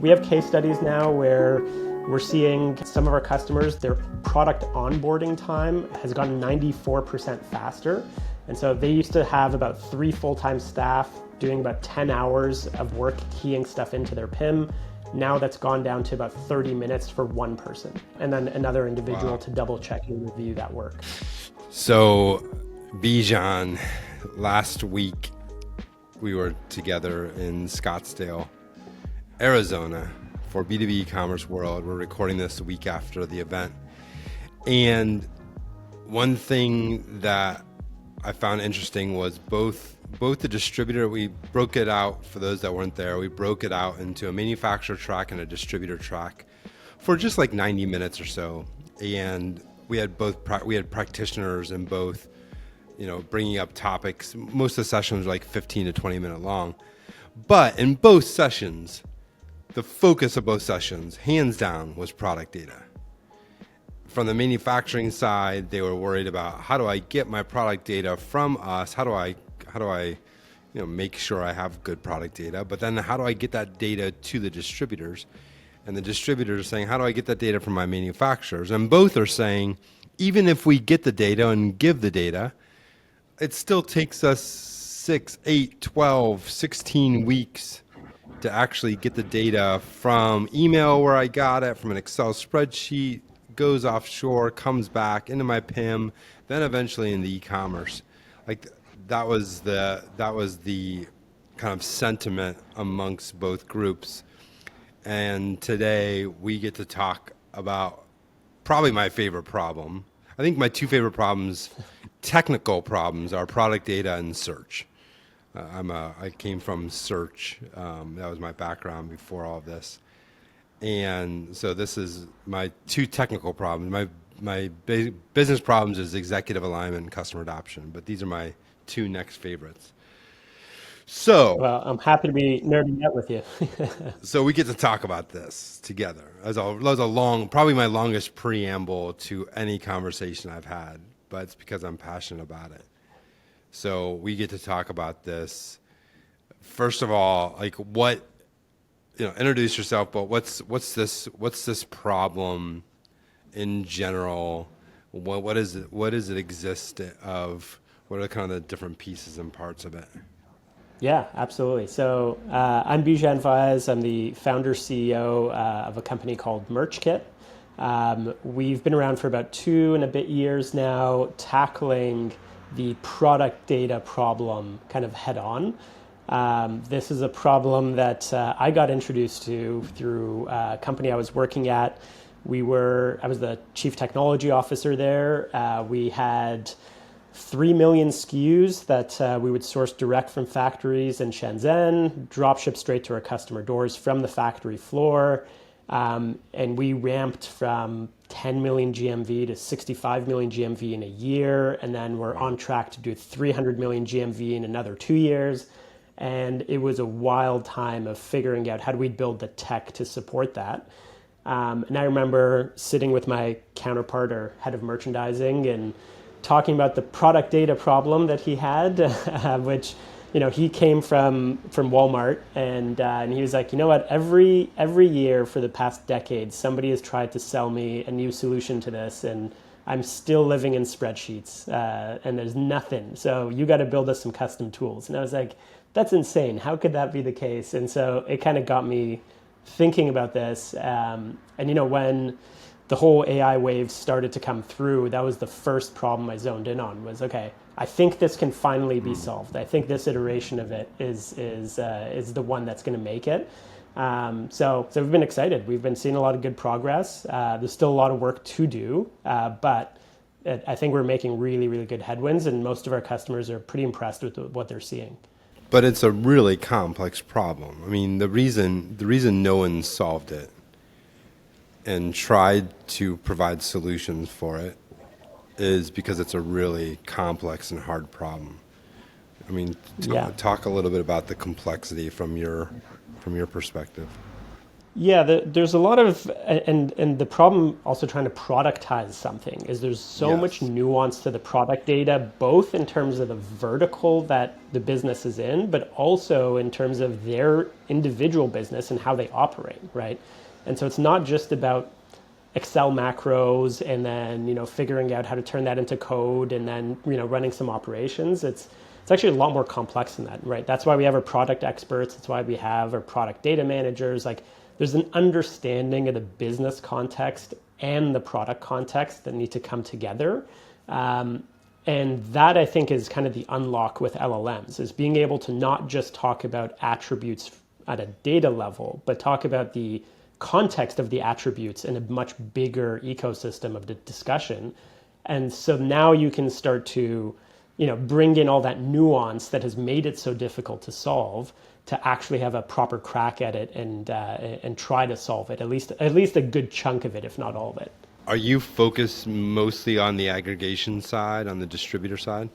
We have case studies now where we're seeing some of our customers, their product onboarding time has gotten 94% faster. And so they used to have about 3 full-time staff doing about 10 hours of work keying stuff into their PIM. Now that's gone down to about 30 minutes for one person, and then another individual to double check and review that work. So Bijan, last week we were together in Scottsdale, Arizona for B2B e-commerce world. We're recording this a week after the event. And one thing that I found interesting was both the distributor, we broke it out for those that weren't there, we broke it out into a manufacturer track and a distributor track for just like 90 minutes or so. And we had practitioners in both, bringing up topics. Most of the sessions were like 15 to 20 minute long. But in both sessions, the focus of both sessions, hands down, was product data. From the manufacturing side, they were worried about how do I get my product data from us? How do I make sure I have good product data? But then how do I get that data to the distributors? And the distributors are saying, how do I get that data from my manufacturers? And both are saying, even if we get the data and give the data, it still takes us 6, 8, 12, 16 weeks to actually get the data from email where I got it, from an Excel spreadsheet, goes offshore, comes back into my PIM, then eventually in the e-commerce. Like that was the kind of sentiment amongst both groups. And today we get to talk about probably my favorite problem. I think my two favorite problems, technical problems, are product data and search. I came from search. That was my background before all of this. And so this is my two technical problems. My business problems is executive alignment and customer adoption, but these are my two next favorites. So, well, I'm happy to be nerding out with you. So we get to talk about this together. That was a long, probably my longest preamble to any conversation I've had, but it's because I'm passionate about it. So we get to talk about this. First of all, like introduce yourself, but what's this problem in general? What is it exist of? What are kind of the different pieces and parts of it? Yeah, absolutely. So I'm Bijan Vaez. I'm the founder CEO of a company called MerchKit. We've been around for about 2 and a bit years now, tackling the product data problem kind of head on. This is a problem that I got introduced to through a company I was working at. I was the chief technology officer there. We had 3 million SKUs that we would source direct from factories in Shenzhen, drop ship straight to our customer doors from the factory floor. And we ramped from 10 million GMV to 65 million GMV in a year. And then we're on track to do 300 million GMV in another 2 years. And it was a wild time of figuring out how do we build the tech to support that. And I remember sitting with my counterpart or head of merchandising and talking about the product data problem that he had, which, he came from Walmart, and he was like, you know what, every year for the past decade, somebody has tried to sell me a new solution to this, and I'm still living in spreadsheets, and there's nothing. So you got to build us some custom tools. And I was like, that's insane. How could that be the case? And so it kind of got me thinking about this. And when the whole AI wave started to come through, that was the first problem I zoned in on was, okay, I think this can finally be solved. I think this iteration of it is the one that's going to make it. So we've been excited. We've been seeing a lot of good progress. There's still a lot of work to do, but I think we're making really, really good headwinds, and most of our customers are pretty impressed with what they're seeing. But it's a really complex problem. I mean, the reason no one solved it and tried to provide solutions for it is because it's a really complex and hard problem. I mean, talk a little bit about the complexity from your perspective. Yeah, there's a lot of, and the problem also trying to productize something is there's so much Yes. nuance to the product data, both in terms of the vertical that the business is in, but also in terms of their individual business and how they operate, right? And so it's not just about Excel macros and then figuring out how to turn that into code and then running some operations. It's actually a lot more complex than that, right? That's why we have our product experts. That's why we have our product data managers. Like there's an understanding of the business context and the product context that need to come together. And that I think is kind of the unlock with LLMs is being able to not just talk about attributes at a data level, but talk about the context of the attributes in a much bigger ecosystem of the discussion. And so now you can start to, bring in all that nuance that has made it so difficult to solve to actually have a proper crack at it and try to solve it, at least a good chunk of it, if not all of it. Are you focused mostly on the aggregation side, on the distributor side?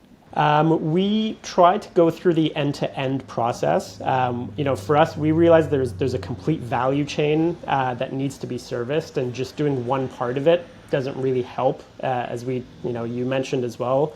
We try to go through the end-to-end process. For us, we realize there's a complete value chain that needs to be serviced, and just doing one part of it doesn't really help. As you mentioned as well,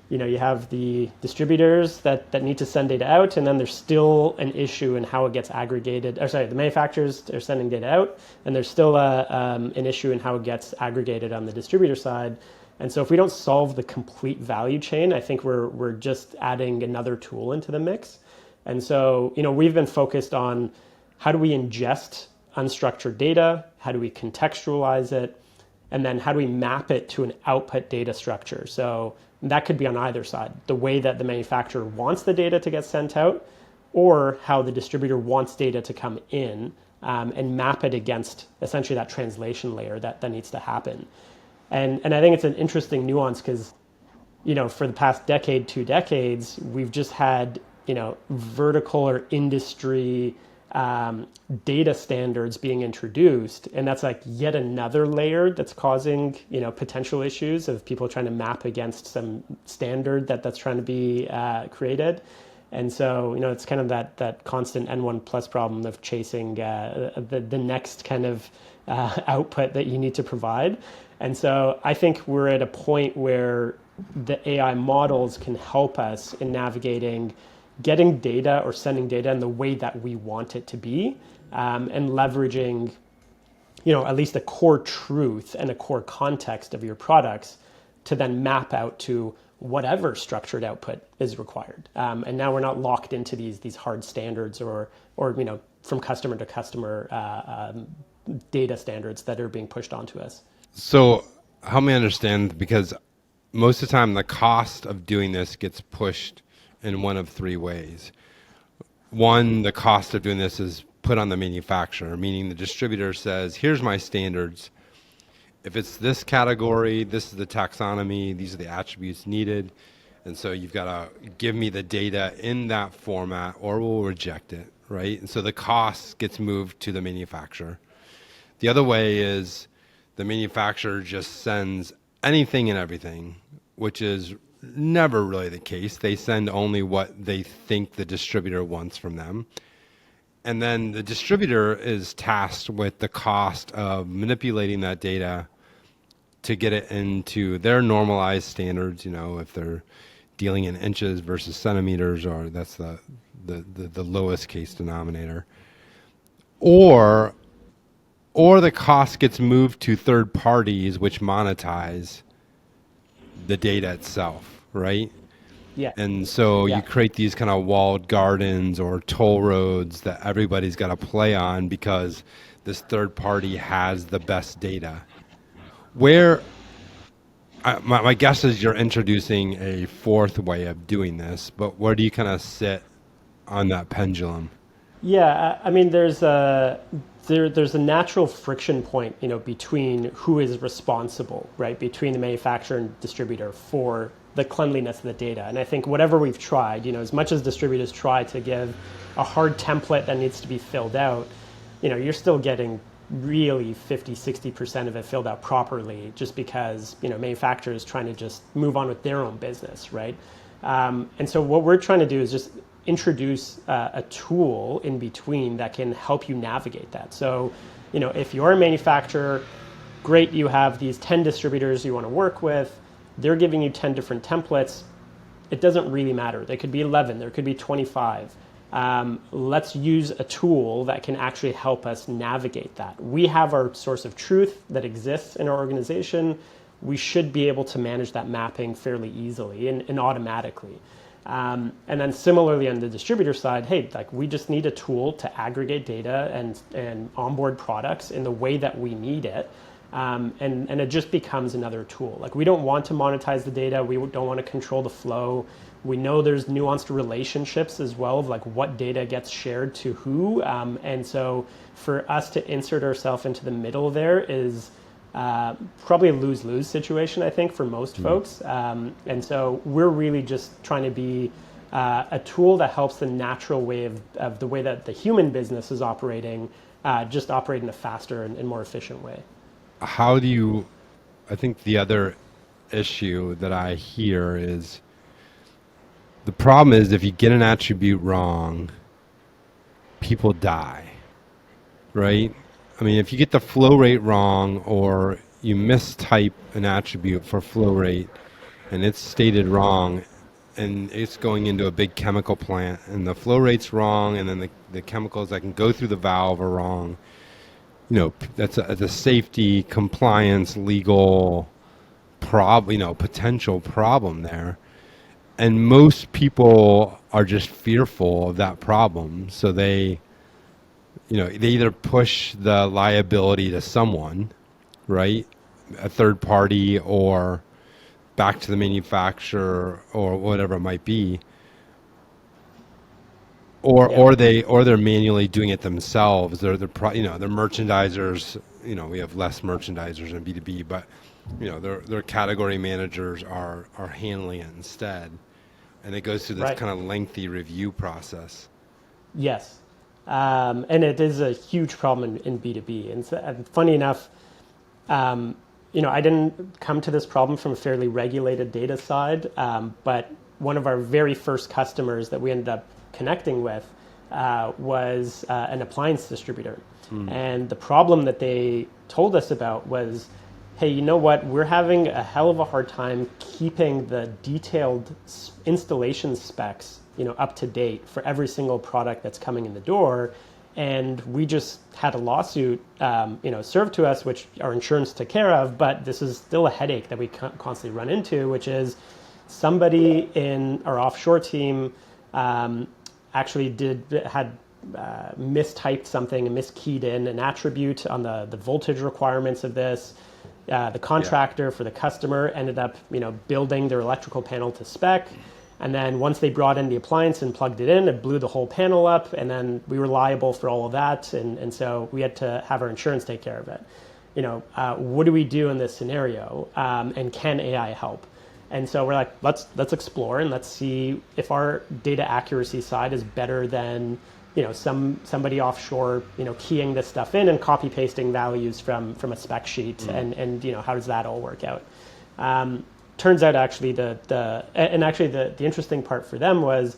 you have the distributors that need to send data out, and then there's still an issue in how it gets aggregated. Or sorry, the manufacturers are sending data out, and there's still an issue in how it gets aggregated on the distributor side. And so if we don't solve the complete value chain, I think we're just adding another tool into the mix. And so, we've been focused on how do we ingest unstructured data? How do we contextualize it? And then how do we map it to an output data structure? So that could be on either side, the way that the manufacturer wants the data to get sent out, or how the distributor wants data to come in, and map it against essentially that translation layer that needs to happen. And I think it's an interesting nuance because, for the past decade, 2 decades, we've just had, vertical or industry data standards being introduced. And that's like yet another layer that's causing, potential issues of people trying to map against some standard that's trying to be created. And so, it's kind of that constant N1 plus problem of chasing the next kind of output that you need to provide. And so I think we're at a point where the AI models can help us in navigating getting data or sending data in the way that we want it to be, and leveraging, at least a core truth and a core context of your products to then map out to whatever structured output is required. And now we're not locked into these hard standards or from customer to customer data standards that are being pushed onto us. So help me understand, because most of the time the cost of doing this gets pushed in one of three ways. One, the cost of doing this is put on the manufacturer, meaning the distributor says, here's my standards. If it's this category, this is the taxonomy, these are the attributes needed. And so you've got to give me the data in that format or we'll reject it, right? And so the cost gets moved to the manufacturer. The other way is the manufacturer just sends anything and everything, which is never really the case. They send only what they think the distributor wants from them. And then the distributor is tasked with the cost of manipulating that data to get it into their normalized standards, if they're dealing in inches versus centimeters, or that's the lowest case denominator. Or the cost gets moved to third parties which monetize the data itself, right? Yeah. And so you create these kind of walled gardens or toll roads that everybody's got to play on because this third party has the best data. My guess is you're introducing a fourth way of doing this, but where do you kind of sit on that pendulum? Yeah, I mean, there's a natural friction point, between who is responsible, right, between the manufacturer and distributor for the cleanliness of the data. And I think whatever we've tried, as much as distributors try to give a hard template that needs to be filled out, you're still getting really 50-60% of it filled out properly just because, manufacturers trying to just move on with their own business, right? And so what we're trying to do is just introduce a tool in between that can help you navigate that. So, if you're a manufacturer, great, you have these 10 distributors you want to work with. They're giving you 10 different templates. It doesn't really matter. They could be 11, there could be 25. Let's use a tool that can actually help us navigate that. We have our source of truth that exists in our organization. We should be able to manage that mapping fairly easily and automatically. And then similarly on the distributor side, hey, like we just need a tool to aggregate data and onboard products in the way that we need it. And it just becomes another tool. Like we don't want to monetize the data. We don't want to control the flow. We know there's nuanced relationships as well of like what data gets shared to who. And so for us to insert ourselves into the middle there is probably a lose-lose situation, I think, for most folks. And so we're really just trying to be a tool that helps the natural way of the way that the human business is operating, just operate in a faster and more efficient way. How do you, I think the other issue that I hear is the problem is if you get an attribute wrong, people die, right? I mean, if you get the flow rate wrong or you mistype an attribute for flow rate and it's stated wrong and it's going into a big chemical plant and the flow rate's wrong and then the chemicals that can go through the valve are wrong, that's a safety, compliance, legal potential problem there. And most people are just fearful of that problem. So they either push the liability to someone, right? A third party or back to the manufacturer or whatever it might be. Or they're manually doing it themselves. They're merchandisers. We have less merchandisers in B2B, but their category managers are handling it instead, and it goes through this kind of lengthy review process. Yes, and it is a huge problem in B2B. And funny enough, I didn't come to this problem from a fairly regulated data side, but one of our very first customers that we ended up connecting with was an appliance distributor. And the problem that they told us about was, hey, you know what? We're having a hell of a hard time keeping the detailed installation specs, up to date for every single product that's coming in the door. And we just had a lawsuit, served to us, which our insurance took care of. But this is still a headache that we constantly run into, which is somebody in our offshore team actually had mistyped something and miskeyed in an attribute on the voltage requirements of this. The contractor for the customer ended up, building their electrical panel to spec. And then once they brought in the appliance and plugged it in, it blew the whole panel up. And then we were liable for all of that. And so we had to have our insurance take care of it. What do we do in this scenario? And can AI help? And so we're like, let's explore and let's see if our data accuracy side is better than somebody offshore keying this stuff in and copy pasting values from a spec sheet and how does that all work out? Turns out actually the interesting part for them was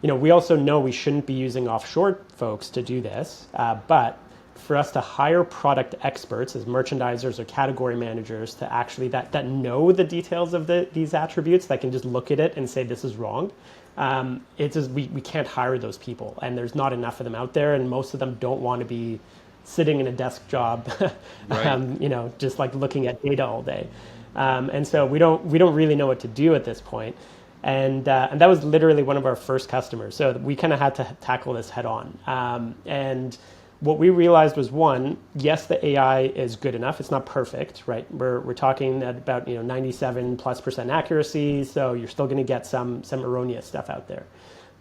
we also know we shouldn't be using offshore folks to do this, but for us to hire product experts as merchandisers or category managers to actually that know the details of these attributes, that can just look at it and say this is wrong. It's just we can't hire those people, and there's not enough of them out there, and most of them don't want to be sitting in a desk job, just like looking at data all day. And so we don't really know what to do at this point. And that was literally one of our first customers. So we kind of had to tackle this head on. And what we realized was, one, yes, the AI is good enough. It's not perfect, right? We're talking at about 97+% accuracy, so you're still going to get some erroneous stuff out there.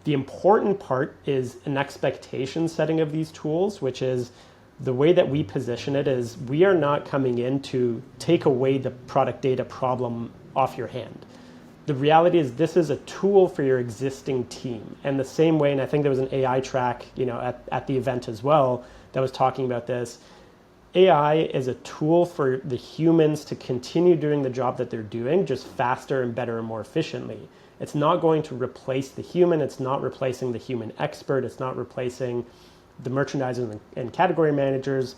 The important part is an expectation setting of these tools, which is the way that we position it is we are not coming in to take away the product data problem off your hand. The reality is this is a tool for your existing team. And the same way, and I think there was an AI track, at the event as well that was talking about this. AI is a tool for the humans to continue doing the job that they're doing, just faster and better and more efficiently. It's not going to replace the human. It's not replacing the human expert. It's not replacing the merchandisers and category managers.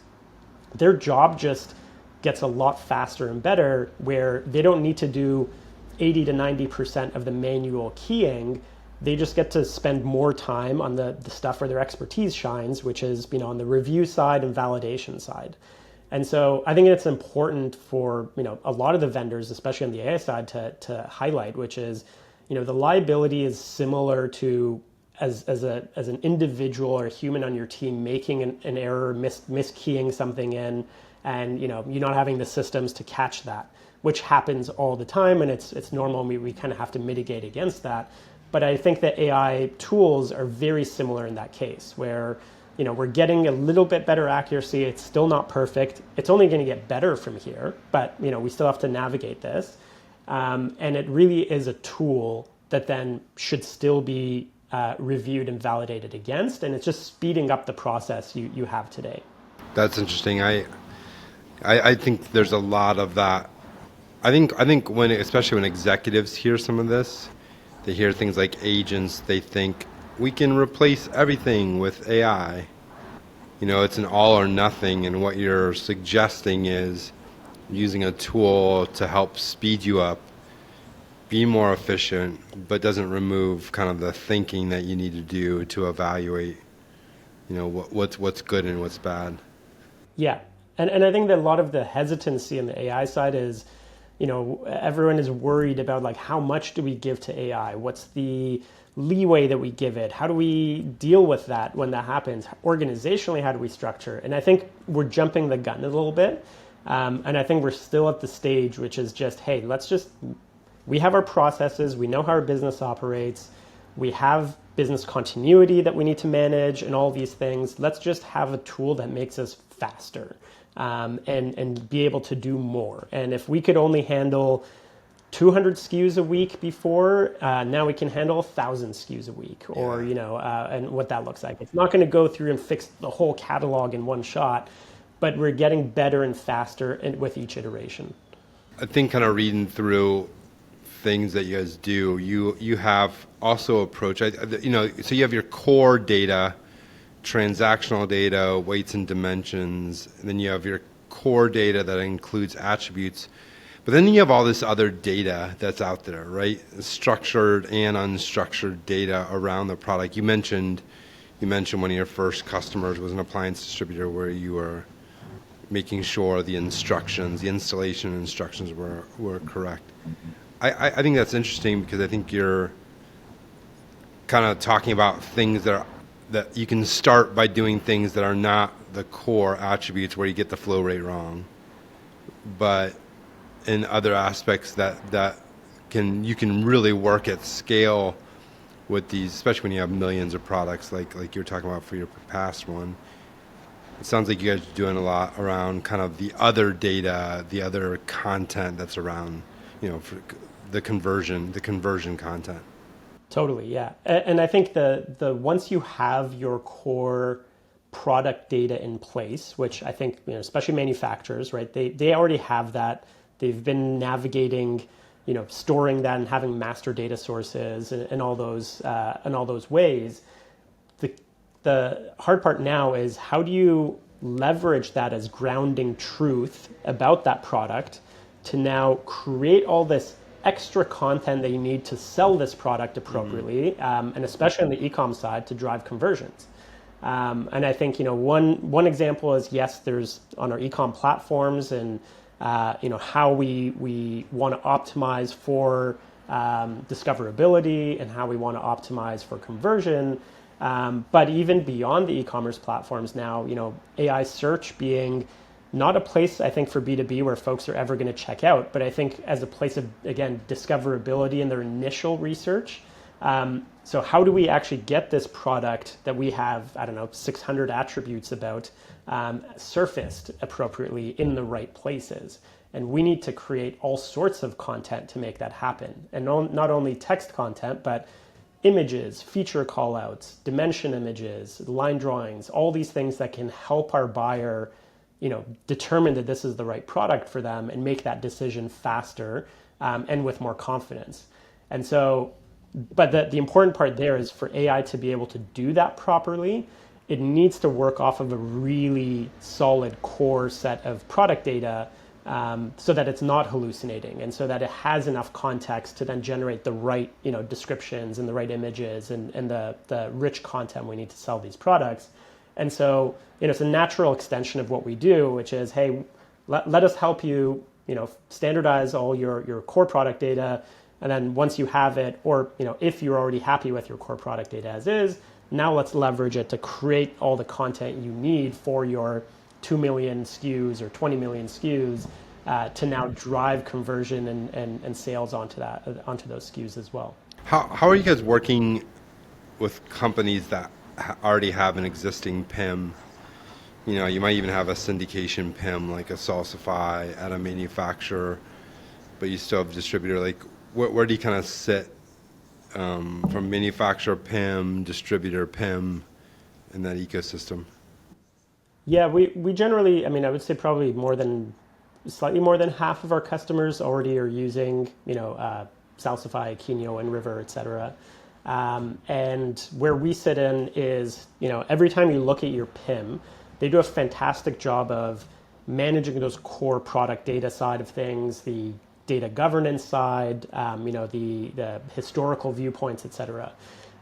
Their job just gets a lot faster and better, where they don't need to do 80 to 90% of the manual keying. They just get to spend more time on the stuff where their expertise shines, which is, on the review side and validation side. And so I think it's important for, a lot of the vendors, especially on the AI side, to highlight, which is, the liability is similar to as an individual or a human on your team making an error, miskeying something in, and you're not having the systems to catch that, which happens all the time, and it's normal, and we kind of have to mitigate against that. But I think that AI tools are very similar in that case, where we're getting a little bit better accuracy. It's still not perfect. It's only going to get better from here, but we still have to navigate this. And it really is a tool that then should still be reviewed and validated against, and it's just speeding up the process you have today. That's interesting. I think there's a lot of that. I think especially when executives hear some of this, they hear things like agents, they think we can replace everything with AI. It's an all or nothing, and what you're suggesting is using a tool to help speed you up, be more efficient, but doesn't remove kind of the thinking that you need to do to evaluate, what's good and what's bad. Yeah, and I think that a lot of the hesitancy in the AI side is, everyone is worried about, like, how much do we give to AI? What's the leeway that we give it? How do we deal with that when that happens? Organizationally, how do we structure? And I think we're jumping the gun a little bit. And I think we're still at the stage, which is just, hey, we have our processes, we know how our business operates, we have business continuity that we need to manage and all these things. Let's just have a tool that makes us faster. And be able to do more. And if we could only handle 200 SKUs a week before, now we can handle 1,000 SKUs a week, or, and what that looks like. It's not going to go through and fix the whole catalog in one shot, but we're getting better and faster with each iteration. I think kind of reading through things that you guys do, you have also approach, so you have your core data, transactional data, weights and dimensions, and then you have your core data that includes attributes. But then you have all this other data that's out there, right? Structured and unstructured data around the product. You mentioned one of your first customers was an appliance distributor where you were making sure the installation instructions were correct. I think that's interesting because I think you're kind of talking about things that you can start by doing things that are not the core attributes where you get the flow rate wrong, but in other aspects that you can really work at scale with these, especially when you have millions of products like you're talking about for your past one. It sounds like you guys are doing a lot around kind of the other data, the other content that's around, for the conversion content. Totally, yeah. And I think the once you have your core product data in place, which I think, especially manufacturers, right? They already have that. They've been navigating, storing that and having master data sources and all those ways. The hard part now is, how do you leverage that as grounding truth about that product to now create all this extra content that you need to sell this product appropriately, and especially on the e-com side to drive conversions. And I think, one example is, yes, there's on our e-com platforms and how we want to optimize for discoverability and how we want to optimize for conversion. But even beyond the e-commerce platforms now, AI search being not a place, I think, for B2B where folks are ever going to check out, but I think as a place of, again, discoverability in their initial research. So how do we actually get this product that we have, 600 attributes about, surfaced appropriately in the right places? And we need to create all sorts of content to make that happen. And not only text content, but images, feature callouts, dimension images, line drawings, all these things that can help our buyer determine that this is the right product for them and make that decision faster and with more confidence. And so But the important part there is for AI to be able to do that properly, it needs to work off of a really solid core set of product data, so that it's not hallucinating, and so that it has enough context to then generate the right, descriptions and the right images and the rich content we need to sell these products. And so, it's a natural extension of what we do, which is, hey, let us help you, standardize all your core product data. And then once you have it, or, if you're already happy with your core product data as is, now let's leverage it to create all the content you need for your 2 million SKUs or 20 million SKUs, to now drive conversion and sales onto those SKUs as well. How are you guys working with companies that already have an existing PIM? You might even have a syndication PIM like a Salsify at a manufacturer, but you still have a distributor. Like, where do you kind of sit from manufacturer PIM, distributor PIM in that ecosystem? Yeah, we generally, I would say probably slightly more than half of our customers already are using, Salsify, Kineo, and River, et cetera. And where we sit in is, every time you look at your PIM, they do a fantastic job of managing those core product data side of things, the data governance side, the historical viewpoints, et cetera.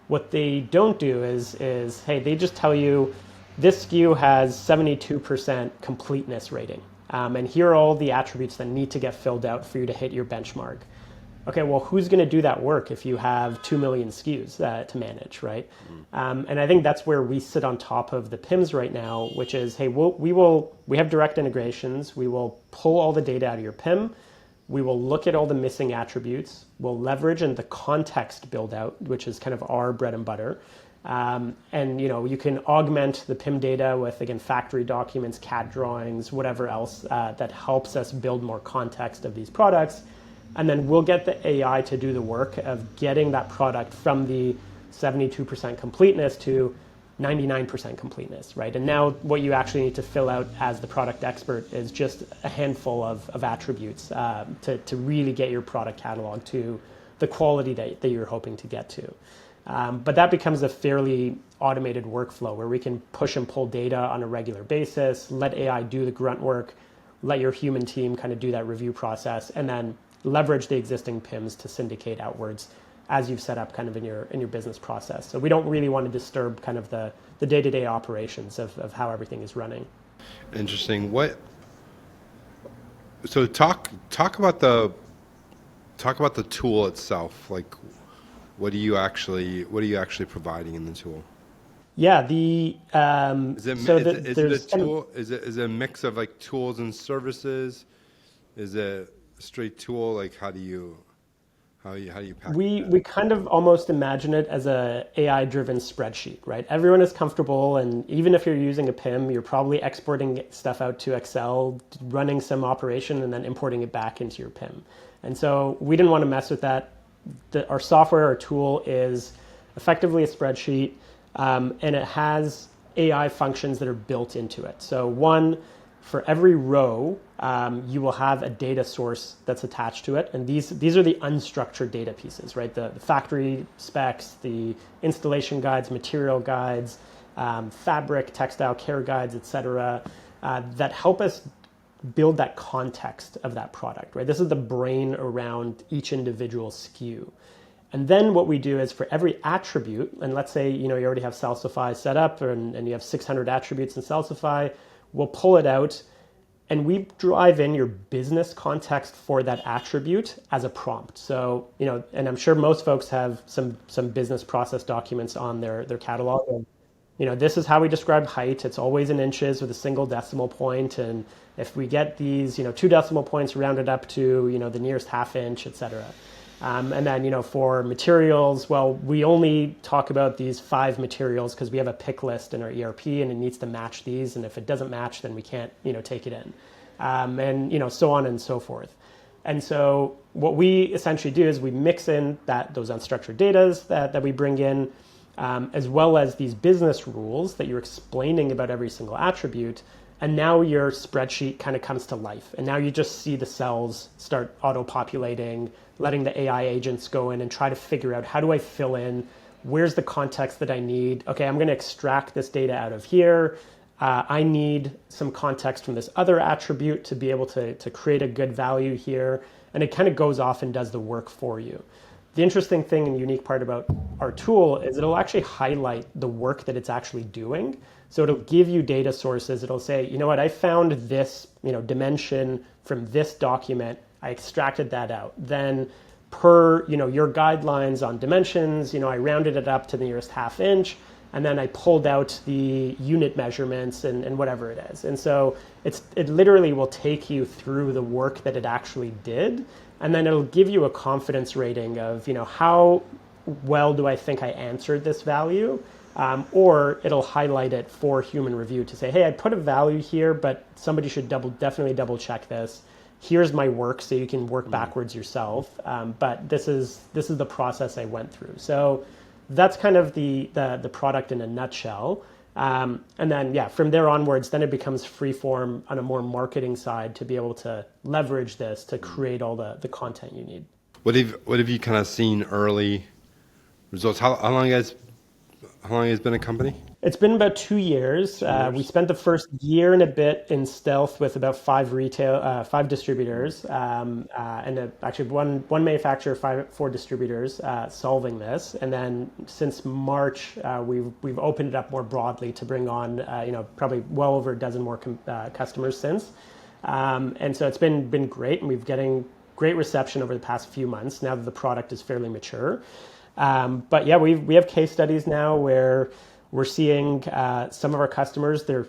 What they don't do is hey, they just tell you this SKU has 72% completeness rating. And here are all the attributes that need to get filled out for you to hit your benchmark. Okay, well, who's going to do that work if you have 2 million SKUs to manage, right? And I think that's where we sit on top of the PIMs right now, which is, hey, we have direct integrations. We will pull all the data out of your PIM. We will look at all the missing attributes. We'll leverage in the context build out, which is kind of our bread and butter. And you can augment the PIM data with, again, factory documents, CAD drawings, whatever else that helps us build more context of these products. And then we'll get the AI to do the work of getting that product from the 72% completeness to 99% completeness, right? And now what you actually need to fill out as the product expert is just a handful of attributes to really get your product catalog to the quality that you're hoping to get to. But that becomes a fairly automated workflow where we can push and pull data on a regular basis, let AI do the grunt work, let your human team kind of do that review process, and then leverage the existing PIMs to syndicate outwards as you've set up kind of in your business process. So we don't really want to disturb kind of the day-to-day operations of how everything is running. Interesting. So talk about the tool itself. Like, what are you actually providing in the tool? Yeah, is it a mix of like tools and services? Is it a straight tool? Like, how do you pack we kind of almost imagine it as a AI-driven spreadsheet, right? Everyone is comfortable, and even if you're using a PIM, you're probably exporting stuff out to Excel, running some operation, and then importing it back into your PIM. And so we didn't want to mess with that. Our software, our tool is effectively a spreadsheet, and it has AI functions that are built into it. So one, for every row, you will have a data source that's attached to it. And these are the unstructured data pieces, right? The factory specs, the installation guides, material guides, fabric, textile care guides, et cetera, that help us build that context of that product, right? This is the brain around each individual SKU. And then what we do is for every attribute, and let's say you already have Salsify set up and you have 600 attributes in Salsify, we'll pull it out and we drive in your business context for that attribute as a prompt. So, and I'm sure most folks have some business process documents on their catalog. And, this is how we describe height. It's always in inches with a single decimal point. And if we get these, 2 decimal points rounded up to, the nearest half inch, et cetera. And then, for materials, well, we only talk about these 5 materials because we have a pick list in our ERP and it needs to match these. And if it doesn't match, then we can't, take it in. And, so on and so forth. And so what we essentially do is we mix in those unstructured data that we bring in, as well as these business rules that you're explaining about every single attribute. And now your spreadsheet kind of comes to life. And now you just see the cells start auto-populating, letting the AI agents go in and try to figure out, how do I fill in? Where's the context that I need? Okay, I'm going to extract this data out of here. I need some context from this other attribute to be able to create a good value here. And it kind of goes off and does the work for you. The interesting thing and unique part about our tool is it'll actually highlight the work that it's actually doing. So it'll give you data sources. It'll say, you know what, I found this, dimension from this document. I extracted that out. Then per, your guidelines on dimensions, I rounded it up to the nearest half inch. And then I pulled out the unit measurements and whatever it is. And so it literally will take you through the work that it actually did. And then it'll give you a confidence rating of, how well do I think I answered this value? Or it'll highlight it for human review to say, hey, I put a value here, but somebody should definitely double check this. Here's my work, so you can work backwards yourself. But this is the process I went through. So that's kind of the product in a nutshell. And then, from there onwards, then it becomes freeform on a more marketing side to be able to leverage this to create all the content you need. What have you kind of seen early results? How long has been a company? It's been about 2 years. We spent the first year and a bit in stealth with about 5 distributors, and actually one manufacturer, 4 distributors solving this. And then since March, we've opened it up more broadly to bring on, probably well over a dozen more customers since. And so it's been great, and we've getting great reception over the past few months now that the product is fairly mature. But yeah, we have case studies now where we're seeing some of our customers, their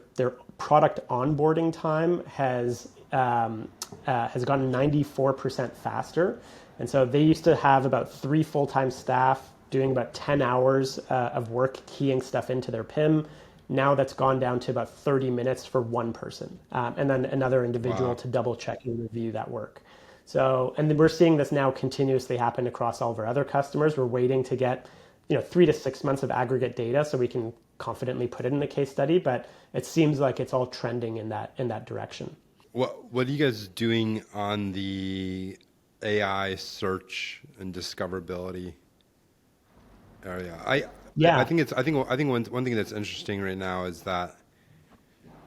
product onboarding time has gone 94% faster. And so they used to have about 3 full-time staff doing about 10 hours of work keying stuff into their PIM. Now that's gone down to about 30 minutes for one person, and then another individual to double check and review that work. So, and we're seeing this now continuously happen across all of our other customers. We're waiting to get 3 to 6 months of aggregate data so we can confidently put it in the case study, but it seems like it's all trending in that direction. What are you guys doing on the AI search and discoverability area? I think one thing that's interesting right now is that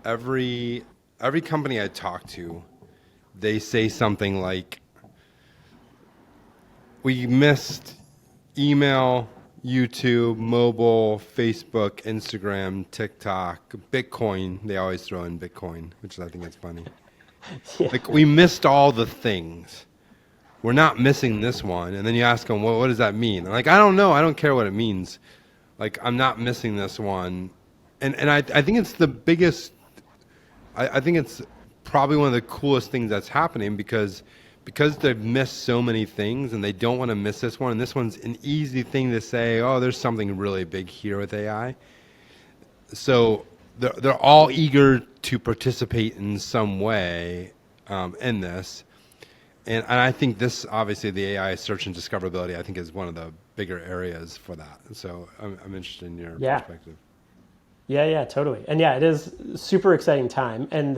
every company I talk to, they say something like, we missed email, YouTube, mobile, Facebook, Instagram, TikTok, Bitcoin. They always throw in Bitcoin, which I think is funny. Yeah. Like, we missed all the things. We're not missing this one. And then you ask them, well, what does that mean? I'm like, I don't know. I don't care what it means. Like, I'm not missing this one. And I think it's the biggest, I think it's probably one of the coolest things that's happening because they've missed so many things and they don't want to miss this one. And this one's an easy thing to say, oh, there's something really big here with AI. So they're all eager to participate in some way in this. And I think this, obviously, the AI search and discoverability, I think, is one of the bigger areas for that. So I'm interested in your perspective. Yeah, totally. And yeah, it is a super exciting time. And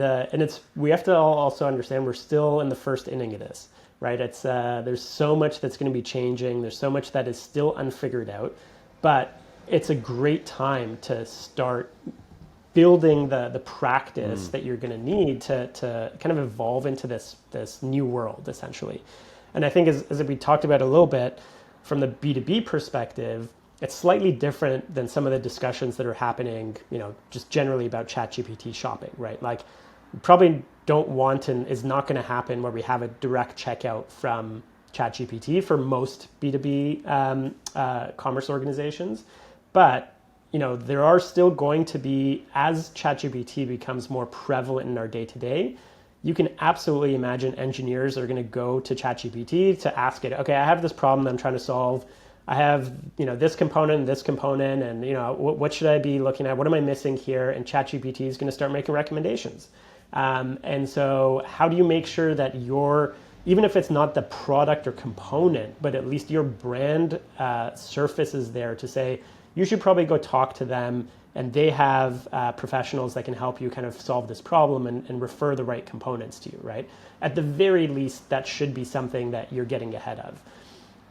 we have to all also understand we're still in the first inning of this, right? It's there's so much that's going to be changing. There's so much that is still unfigured out, but it's a great time to start building the practice that you're going to need to kind of evolve into this new world, essentially. And I think as we talked about a little bit from the B2B perspective, it's slightly different than some of the discussions that are happening, just generally about ChatGPT shopping, right? Like, we probably don't want and is not going to happen where we have a direct checkout from ChatGPT for most B2B commerce organizations. But, there are still going to be, as ChatGPT becomes more prevalent in our day-to-day, you can absolutely imagine engineers are going to go to ChatGPT to ask it, okay, I have this problem that I'm trying to solve. I have, this component, and, what should I be looking at? What am I missing here? And ChatGPT is going to start making recommendations. And so how do you make sure that you're even if it's not the product or component, but at least your brand surface is there to say, you should probably go talk to them, and they have professionals that can help you kind of solve this problem and refer the right components to you, right? At the very least, that should be something that you're getting ahead of.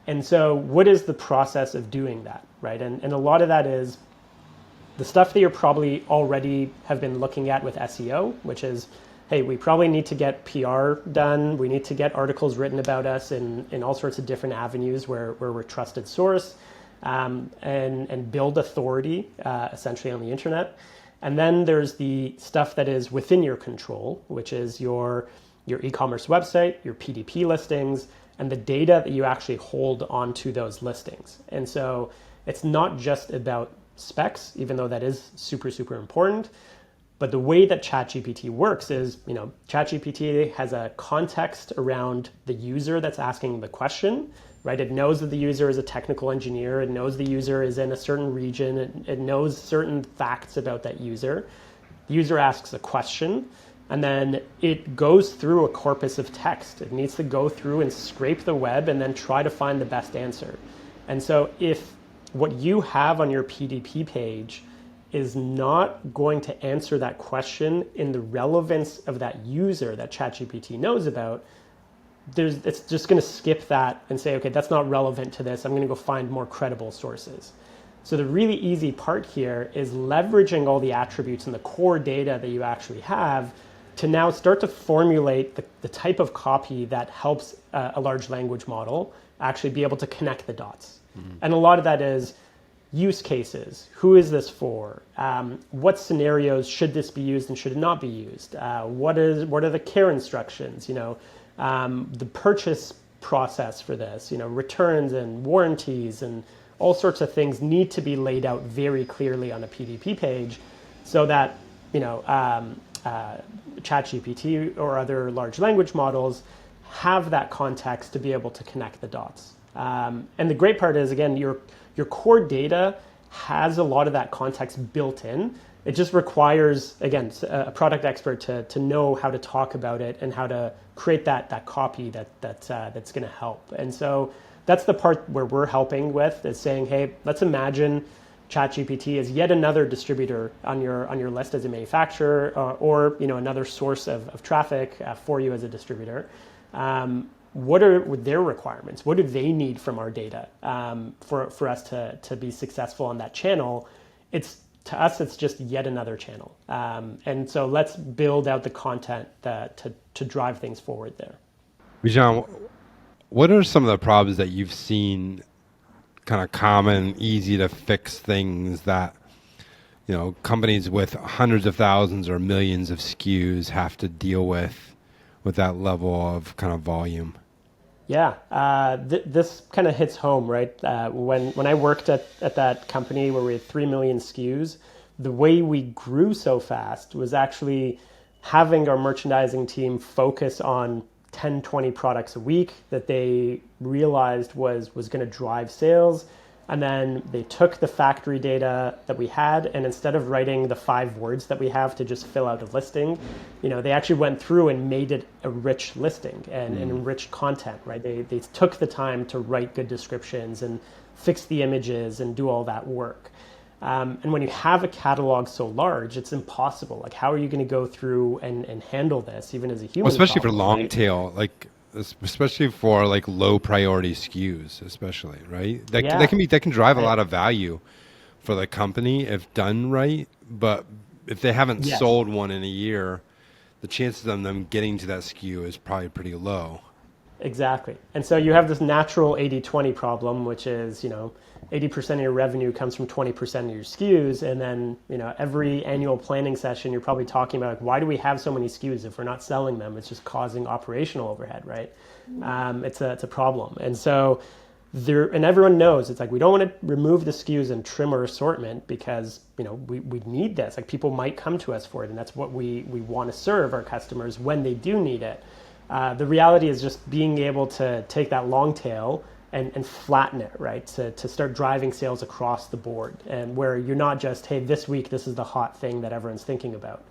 And so what is the process of doing that, right? And a lot of that is the stuff that you're probably already have been looking at with SEO, which is, hey, we probably need to get PR done. We need to get articles written about us in all sorts of different avenues where we're a trusted source, and build authority essentially on the internet. And then there's the stuff that is within your control, which is your e-commerce website, your PDP listings, and the data that you actually hold onto those listings. And so it's not just about specs, even though that is super, super important. But the way that ChatGPT works is, ChatGPT has a context around the user that's asking the question, right? It knows that the user is a technical engineer. It knows the user is in a certain region. It knows certain facts about that user. The user asks a question, and then it goes through a corpus of text. It needs to go through and scrape the web and then try to find the best answer. And so if what you have on your PDP page is not going to answer that question in the relevance of that user that ChatGPT knows about, it's just going to skip that and say, okay, that's not relevant to this. I'm going to go find more credible sources. So the really easy part here is leveraging all the attributes and the core data that you actually have to now start to formulate the type of copy that helps a large language model actually be able to connect the dots. Mm-hmm. And a lot of that is use cases. Who is this for? What scenarios should this be used and should it not be used? What are the care instructions? The purchase process for this, returns and warranties and all sorts of things need to be laid out very clearly on a PDP page so that, ChatGPT or other large language models have that context to be able to connect the dots. And the great part is, again, your core data has a lot of that context built in. It just requires, again, a product expert to know how to talk about it and how to create that copy that's going to help. And so that's the part where we're helping with, is saying, hey, let's imagine ChatGPT is yet another distributor on your list as a manufacturer, or another source of traffic for you as a distributor. What are their requirements? What do they need from our data for us to be successful on that channel? To us, it's just yet another channel. And so let's build out the content to drive things forward there. Bijan, what are some of the problems that you've seen, kind of common, easy to fix things that companies with hundreds of thousands or millions of SKUs have to deal with that level of kind of volume? Yeah, this kind of hits home, right? When I worked at that company where we had 3 million SKUs, the way we grew so fast was actually having our merchandising team focus on 10, 20 products a week that they realized was going to drive sales. And then they took the factory data that we had, and instead of writing the 5 words that we have to just fill out a listing, they actually went through and made it a rich listing and enriched content, right? They took the time to write good descriptions and fix the images and do all that work. And when you have a catalog so large, it's impossible. Like, how are you going to go through and handle this, even as a human? Well, especially problem, for long right? tail, especially for low priority SKUs, especially, right? That can drive a lot of value for the company if done right. But if they haven't sold one in a year, the chances of them getting to that SKU is probably pretty low. Exactly. And so you have this natural 80-20 problem, which is, 80% of your revenue comes from 20% of your SKUs. And then, every annual planning session, you're probably talking about, why do we have so many SKUs? If we're not selling them, it's just causing operational overhead, right? It's a problem. And so and everyone knows, it's we don't want to remove the SKUs and trim our assortment because, we need this. People might come to us for it. And that's what we want to serve our customers when they do need it. The reality is just being able to take that long tail and flatten it, right? To start driving sales across the board, and where you're not just, hey, this week, this is the hot thing that everyone's thinking about.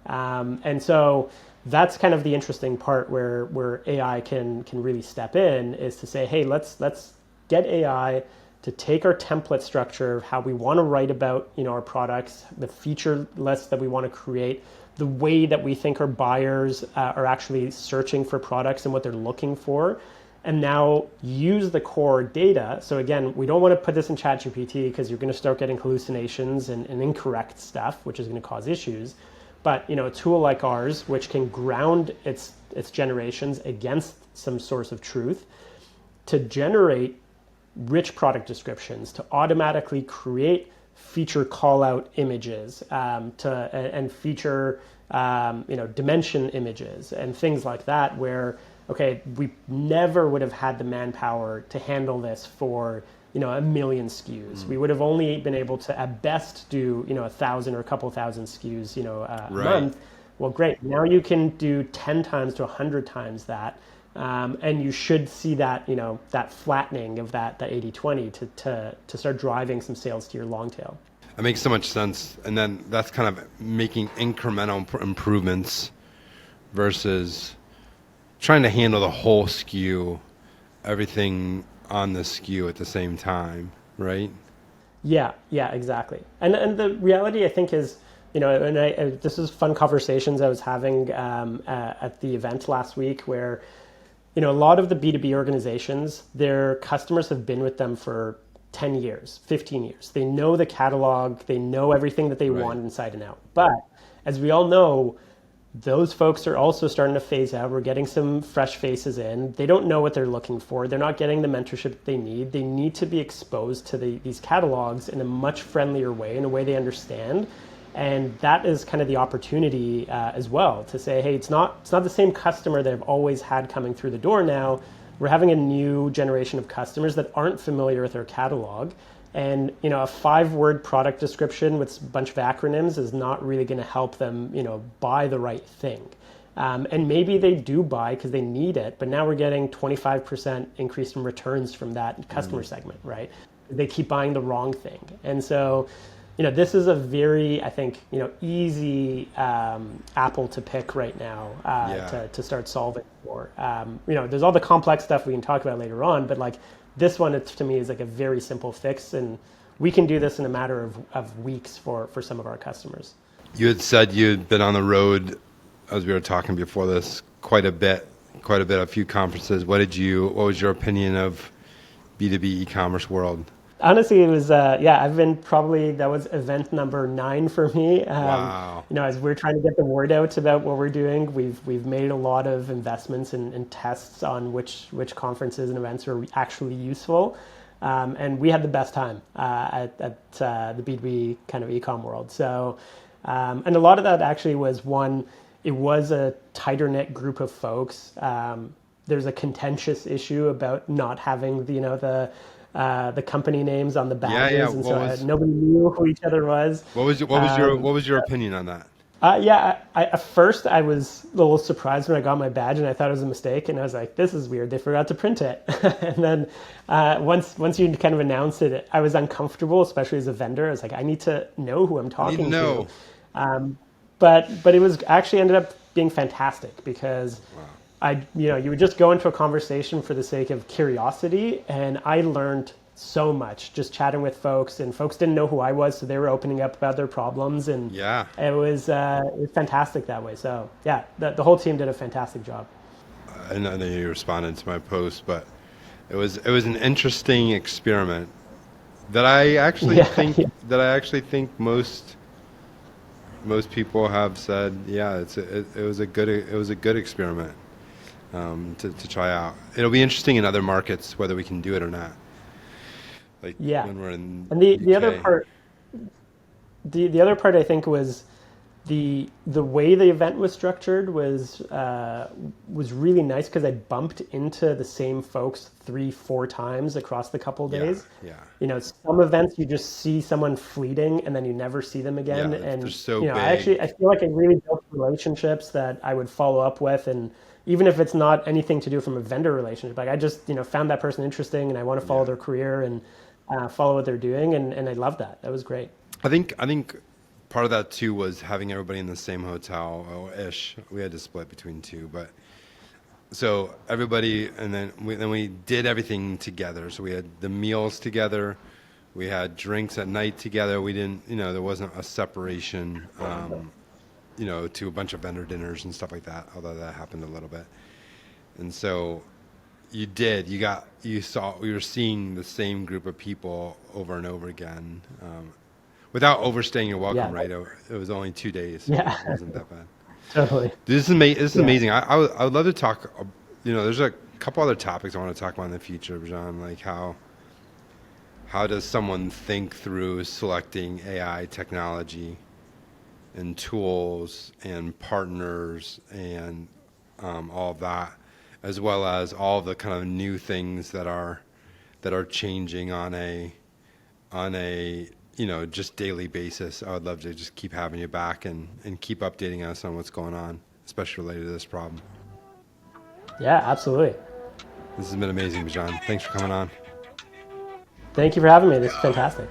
And so that's kind of the interesting part where AI can really step in, is to say, hey, let's get AI to take our template structure of how we want to write about our products, the feature list that we want to create, the way that we think our buyers are actually searching for products and what they're looking for, and now use the core data. So again, we don't want to put this in ChatGPT because you're going to start getting hallucinations and incorrect stuff, which is going to cause issues. But a tool like ours, which can ground its generations against some source of truth, to generate rich product descriptions, to automatically create feature call-out images, and feature dimension images and things like that, where we never would have had the manpower to handle this for a million SKUs. We would have only been able to at best do 1,000 or a couple thousand SKUs a month. Well, great. Now you can do 10 times to 100 times that. And you should see that, that flattening of that 80-20 to start driving some sales to your long tail. It makes so much sense. And then that's kind of making incremental improvements versus trying to handle the whole SKU, everything on the SKU at the same time, right? Yeah, exactly. And the reality, I think, is, and this is fun conversations I was having at the event last week, where a lot of the B2B organizations, their customers have been with them for 10 years, 15 years. They know the catalog, they know everything that they want inside and out. But as we all know, those folks are also starting to phase out. We're getting some fresh faces in. They don't know what they're looking for. They're not getting the mentorship that they need. They need to be exposed to these catalogs in a much friendlier way, in a way they understand. And that is kind of the opportunity as well, to say, hey, it's not the same customer that I've always had coming through the door now. We're having a new generation of customers that aren't familiar with our catalog. And a 5-word product description with a bunch of acronyms is not really going to help them buy the right thing. And maybe they do buy because they need it, but now we're getting 25% increase in returns from that customer segment, right? They keep buying the wrong thing. And so this is a very, I think, easy apple to pick right now to start solving for. There's all the complex stuff we can talk about later on, but this one, to me, is like a very simple fix, and we can do this in a matter of weeks for some of our customers. You had said you'd been on the road, as we were talking before this, quite a bit, a few conferences. What was your opinion of B2B e-commerce world? Honestly, it was, I've been that was event number 9 for me. Wow. As we're trying to get the word out about what we're doing, we've made a lot of investments and tests on which conferences and events are actually useful. And we had the best time at the B2B kind of e-com world. So, and a lot of that actually was it was a tighter knit group of folks. There's a contentious issue about not having the company names on the badges, and so nobody knew who each other was. What was your opinion on that? At first I was a little surprised when I got my badge, and I thought it was a mistake, and I was like, "This is weird. They forgot to print it." And then once you kind of announced it, I was uncomfortable, especially as a vendor. I was like, "I need to know who I'm talking to." But it was actually ended up being fantastic, because you would just go into a conversation for the sake of curiosity, and I learned so much just chatting with folks, and folks didn't know who I was, so they were opening up about their problems, and it was fantastic that way. So the whole team did a fantastic job. I know you responded to my post, but it was an interesting experiment that I actually think most people have said, it was a good experiment. To try out. It'll be interesting in other markets whether we can do it or not. When we're in and the UK. other part, the other part I think was the way the event was structured was really nice, because I bumped into the same folks 3-4 times across the couple of days. Some events you just see someone fleeting and then you never see them again, and they're so big. I feel like I really built relationships that I would follow up with, and even if it's not anything to do from a vendor relationship, I just found that person interesting, and I want to follow their career and follow what they're doing, and I love that. That was great. I think part of that too was having everybody in the same hotel, ish. We had to split between two, but so everybody, and then we did everything together. So we had the meals together, we had drinks at night together. We didn't, there wasn't a separation, to a bunch of vendor dinners and stuff like that. Although that happened a little bit, and so we were seeing the same group of people over and over again. Without overstaying your welcome, right? It was only 2 days. So Yeah. It wasn't that bad. Totally. This is amazing. I would love to talk, there's a couple other topics I want to talk about in the future, Bijan, like how does someone think through selecting AI technology and tools and partners and all of that, as well as all the kind of new things that are changing on a just daily basis. I would love to just keep having you back and keep updating us on what's going on, especially related to this problem. Yeah, absolutely. This has been amazing, Bijan. Thanks for coming on. Thank you for having me. This is fantastic.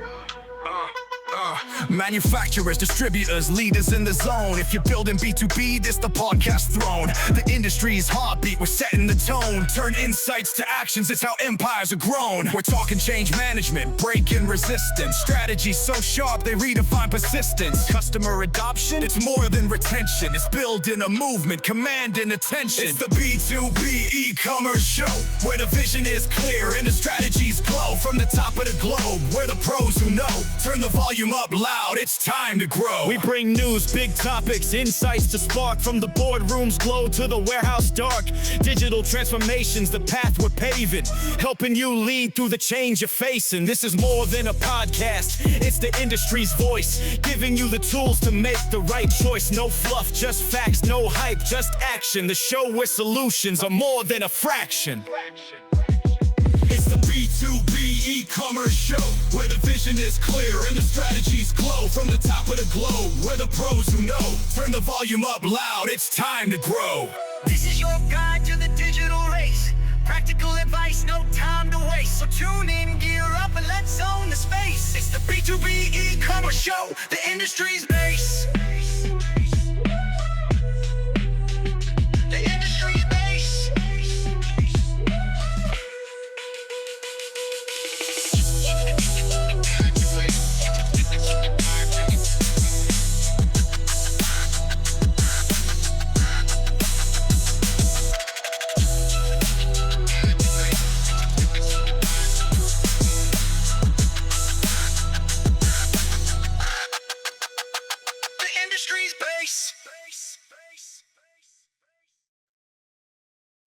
Manufacturers, distributors, leaders in the zone. If you're building B2B, this the podcast throne. The industry's heartbeat, we're setting the tone. Turn insights to actions, it's how empires are grown. We're talking change management, breaking resistance. Strategies so sharp, they redefine persistence. Customer adoption, it's more than retention. It's building a movement, commanding attention. It's the B2B e-commerce show, where the vision is clear and the strategies glow. From the top of the globe, we're the pros who know. Turn the volume up loud, it's time to grow. We bring news, big topics, insights to spark. From the boardroom's glow to the warehouse dark. Digital transformations, the path we're paving. Helping you lead through the change you're facing. This is more than a podcast, it's the industry's voice. Giving you the tools to make the right choice. No fluff, just facts, no hype, just action. The show where solutions are more than a fraction. It's the B2B e-commerce show, where the vision is clear and the strategies glow. From the top of the globe, we're the pros who know. Turn the volume up loud, it's time to grow. This is your guide to the digital race. Practical advice, no time to waste. So tune in, gear up, and let's own the space. It's the B2B e-commerce show, the industry's base.